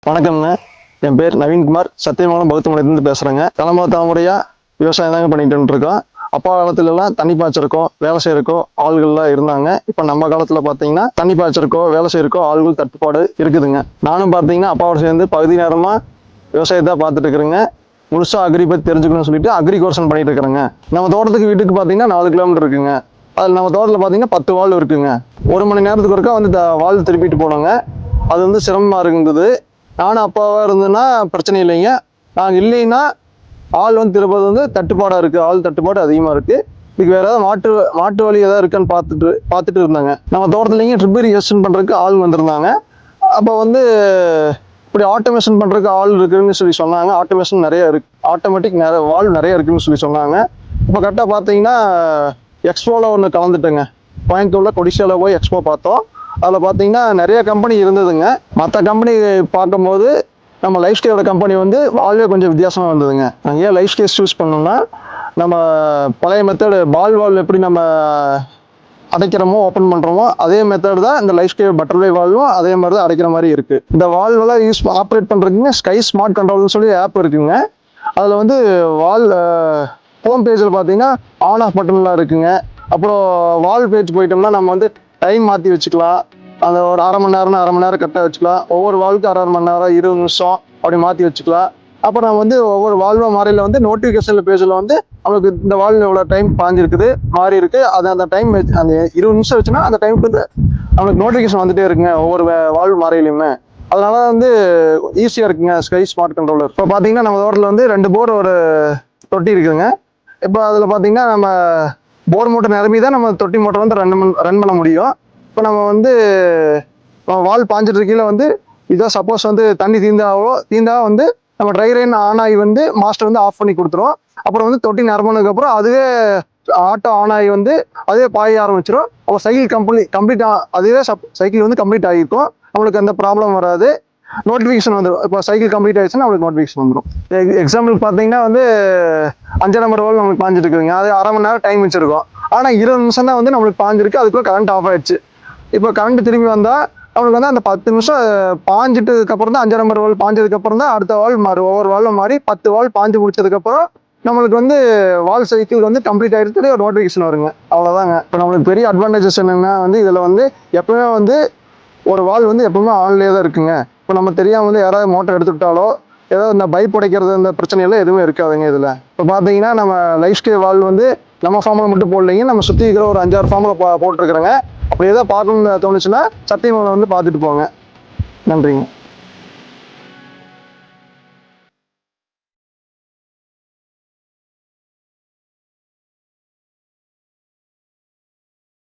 வணக்கம்ங்க. என் பேர் நவீன்குமார். சத்தியமங்கலம் பௌத்தமலையிலிருந்து பேசுகிறேங்க. தலைமுறையாக விவசாயம் தாங்க பண்ணிட்டு இருக்கோம். அப்பா காலத்துலலாம் தண்ணி பாய்ச்சறக்கோ வேலை செய்யறக்கோ ஆள்கள்லாம் இருந்தாங்க. இப்போ நம்ம காலத்தில் பார்த்தீங்கன்னா தண்ணி பாய்ச்சறக்கோ வேலை செய்யறக்கோ ஆள்கள் தட்டுப்பாடு இருக்குதுங்க. நானும் பார்த்தீங்கன்னா அப்பாவோட சேர்ந்து பகுதி நேரமாக விவசாயத்தை பார்த்துட்டு இருக்கிறேங்க. முழுசாக அக்ரி பற்றி தெரிஞ்சுக்கணும்னு சொல்லிட்டு அக்ரி கோர்ஷன் பண்ணிட்டு இருக்கிறேங்க. நம்ம தோட்டத்துக்கு வீட்டுக்கு பார்த்தீங்கன்னா 4 கிலோமீட்டர் இருக்குங்க. அதில் நம்ம தோட்டத்தில் பார்த்தீங்கன்னா 10 வால் இருக்குங்க. 1 மணி நேரத்துக்கு ஒருக்கா வந்து வால் திருப்பிட்டு போனோங்க. அது வந்து சிரமமாக இருந்தது. நானும் அப்பாவாக இருந்ததுன்னா பிரச்சனை இல்லைங்க. நாங்கள் இல்லைன்னா ஆள் வந்து திருப்பது வந்து தட்டுப்பாடாக இருக்குது. ஆள் தட்டுப்பாடு அதிகமாக இருக்குது. இதுக்கு வேறு ஏதாவது மாட்டு வழி ஏதாவது இருக்கான்னு பார்த்துட்டு இருந்தாங்க. நம்ம தோட்டத்துலேங்க ட்ரிப் இரிகேஷன் பண்ணுறதுக்கு ஆள் வந்திருந்தாங்க. அப்போ வந்து இப்படி ஆட்டோமேஷன் பண்ணுறதுக்கு ஆள் இருக்குதுன்னு சொல்லி சொன்னாங்க. ஆட்டோமேஷன் நிறைய இருக்குது, ஆட்டோமேட்டிக் வால்வ் நிறைய இருக்குதுன்னு சொல்லி சொன்னாங்க. இப்போ கரெக்டாக பார்த்தீங்கன்னா எக்ஸ்போவில் ஒன்று கலந்துட்டேங்க. கோயம்புத்தூரில் கொடிசியாவில் போய் எக்ஸ்போ பார்த்தோம். அதில் பார்த்தீங்கன்னா நிறைய கம்பெனி இருந்ததுங்க. மற்ற கம்பெனி பார்க்கும்போது நம்ம லைஃப் ஸ்கேலோட கம்பெனி வந்து வால்வே கொஞ்சம் வித்தியாசமாக இருந்ததுங்க. நாங்கள் ஏன் லைஃப் ஸ்கேல் சூஸ் பண்ணோம்னா, நம்ம பழைய மெத்தடு பால் வால்வ் எப்படி நம்ம அடைக்கிறோமோ ஓப்பன் பண்ணுறோமோ அதே மெத்தட் தான் இந்த லைஃப் ஸ்கேல் பட்டர்ஃப்ளை வால்வும் அதே மாதிரி தான் அடைக்கிற மாதிரி இருக்குது. இந்த வால்வெல்லாம் ஆப்ரேட் பண்ணுறதுக்குங்க ஸ்கை ஸ்மார்ட் கண்ட்ரோல்னு சொல்லி ஆப் இருக்குங்க. அதில் வந்து ஹோம் பேஜில் பார்த்தீங்கன்னா ஆன் ஆஃப் பட்டன்லாம் இருக்குங்க. அப்புறம் வால் பேஜ் போயிட்டோம்னா நம்ம வந்து டைம் மாற்றி வச்சுக்கலாம். அந்த ஒரு அரை மணி நேரம்னா அரை மணி நேரம் கரெக்டாக வச்சுக்கலாம். ஒவ்வொரு வால்வுக்கு அரை மணி நேரம் 20 நிமிஷம் அப்படி மாற்றி வச்சுக்கலாம். அப்புறம் நம்ம வந்து ஒவ்வொரு வால்வோ மாறையில் வந்து நோட்டிஃபிகேஷன் பேஜில் வந்து நம்மளுக்கு இந்த வால்வு எவ்வளோ டைம் பாஞ்சிருக்குது மாறி இருக்குது, அது அந்த டைம் அந்த 20 நிமிஷம் வச்சுன்னா அந்த டைமுக்கு வந்து நம்மளுக்கு நோட்டிஃபிகேஷன் வந்துட்டே இருக்குங்க ஒவ்வொரு வால்வு மாறையிலையுமே. அதனால வந்து ஈஸியாக இருக்குங்க ஸ்கை ஸ்மார்ட் கண்ட்ரோலர். இப்போ பார்த்தீங்கன்னா நம்ம தோட்டத்தில் வந்து 2 போர் ஒரு தொட்டி இருக்குதுங்க. இப்போ அதில் பார்த்தீங்கன்னா நம்ம போர் மோட்டர் நிரம்பி தான் நம்ம தொட்டி மோட்டர் வந்து ரன் பண்ண முடியும். இப்போ நம்ம வந்து வால் பாஞ்சிட்டு கீழே வந்து இதோ சப்போஸ் வந்து தண்ணி தீந்தா வந்து நம்ம ட்ரை ரெயின் ஆன் ஆகி வந்து மாஸ்டர் வந்து ஆஃப் பண்ணி கொடுத்துரும். அப்புறம் வந்து தொட்டி நிரம்பினதுக்கப்புறம் அதுவே ஆட்டோ ஆன் ஆகி வந்து அதுவே பாய ஆரம்பிச்சிடும். அப்போ சைக்கிள் கம்ப்ளீட் அதுவே சைக்கிள் வந்து கம்ப்ளீட் ஆகிருக்கும். நம்மளுக்கு எந்த ப்ராப்ளம் வராது. நோட்டிஃபிகேஷன் வந்துடும். இப்போ சைக்கிள் கம்ப்ளீட் ஆகிடுச்சுன்னா நம்மளுக்கு நோட்டிஃபிகேஷன் வந்துடும். எக்ஸாம்பிள் பார்த்தீங்கன்னா வந்து 5 நம்பர் வால் நம்மளுக்கு பாஞ்சிட்டு இருக்குதுங்க. அது அரை மணி நேரம் டைம் வச்சிருக்கோம். ஆனால் 20 நிமிஷம் தான் வந்து நம்மளுக்கு பாஞ்சிருக்கு. அதுக்குள்ளே கரண்ட் ஆஃப் ஆயிடுச்சு. இப்போ கரண்ட் திரும்பி வந்தால் நம்மளுக்கு வந்து அந்த 10 நிமிஷம் பாஞ்சிட்டதுக்கப்புறம் தான் 5 நம்பர் வால் பாஞ்சதுக்கப்புறம் தான் அடுத்த வால் மாறி ஒவ்வொரு வால்வும் மாறி 10 வால் பாஞ்சு முடிச்சதுக்கப்புறம் நம்மளுக்கு வந்து வால் சைக்கிள் வந்து கம்ப்ளீட் ஆகிடுச்சு ஒரு நோட்டிஃபிகேஷன் வருங்க. அவ்வளோதாங்க. இப்போ நம்மளுக்கு பெரிய அட்வான்டேஜஸ் என்னென்னா வந்து இதில் வந்து எப்பவுமே வந்து ஒரு வால் வந்து எப்பவுமே ஆன்லேயே தான் இருக்குங்க. இப்போ நம்ம தெரியாமல் வந்து யாராவது மோட்டர் எடுத்துக்கிட்டாலோ ஏதாவது இந்த பைப் உடைக்கிறது இந்த பிரச்சனையெல்லாம் எதுவுமே இருக்காதுங்க இதில். இப்போ பார்த்தீங்கன்னா நம்ம லைஃப் ஸ்கேல் வால் வந்து நம்ம ஃபார்மில் மட்டும் போடலைங்க, நம்ம சுற்றி இருக்கிற ஒரு 5-6 ஃபார்மில் போட்டிருக்கிறேங்க. அப்படி ஏதாவது பார்க்கணும்னு தோணுச்சுன்னா சத்தியமங்கலம் வந்து பார்த்துட்டு போங்க. நன்றிங்க.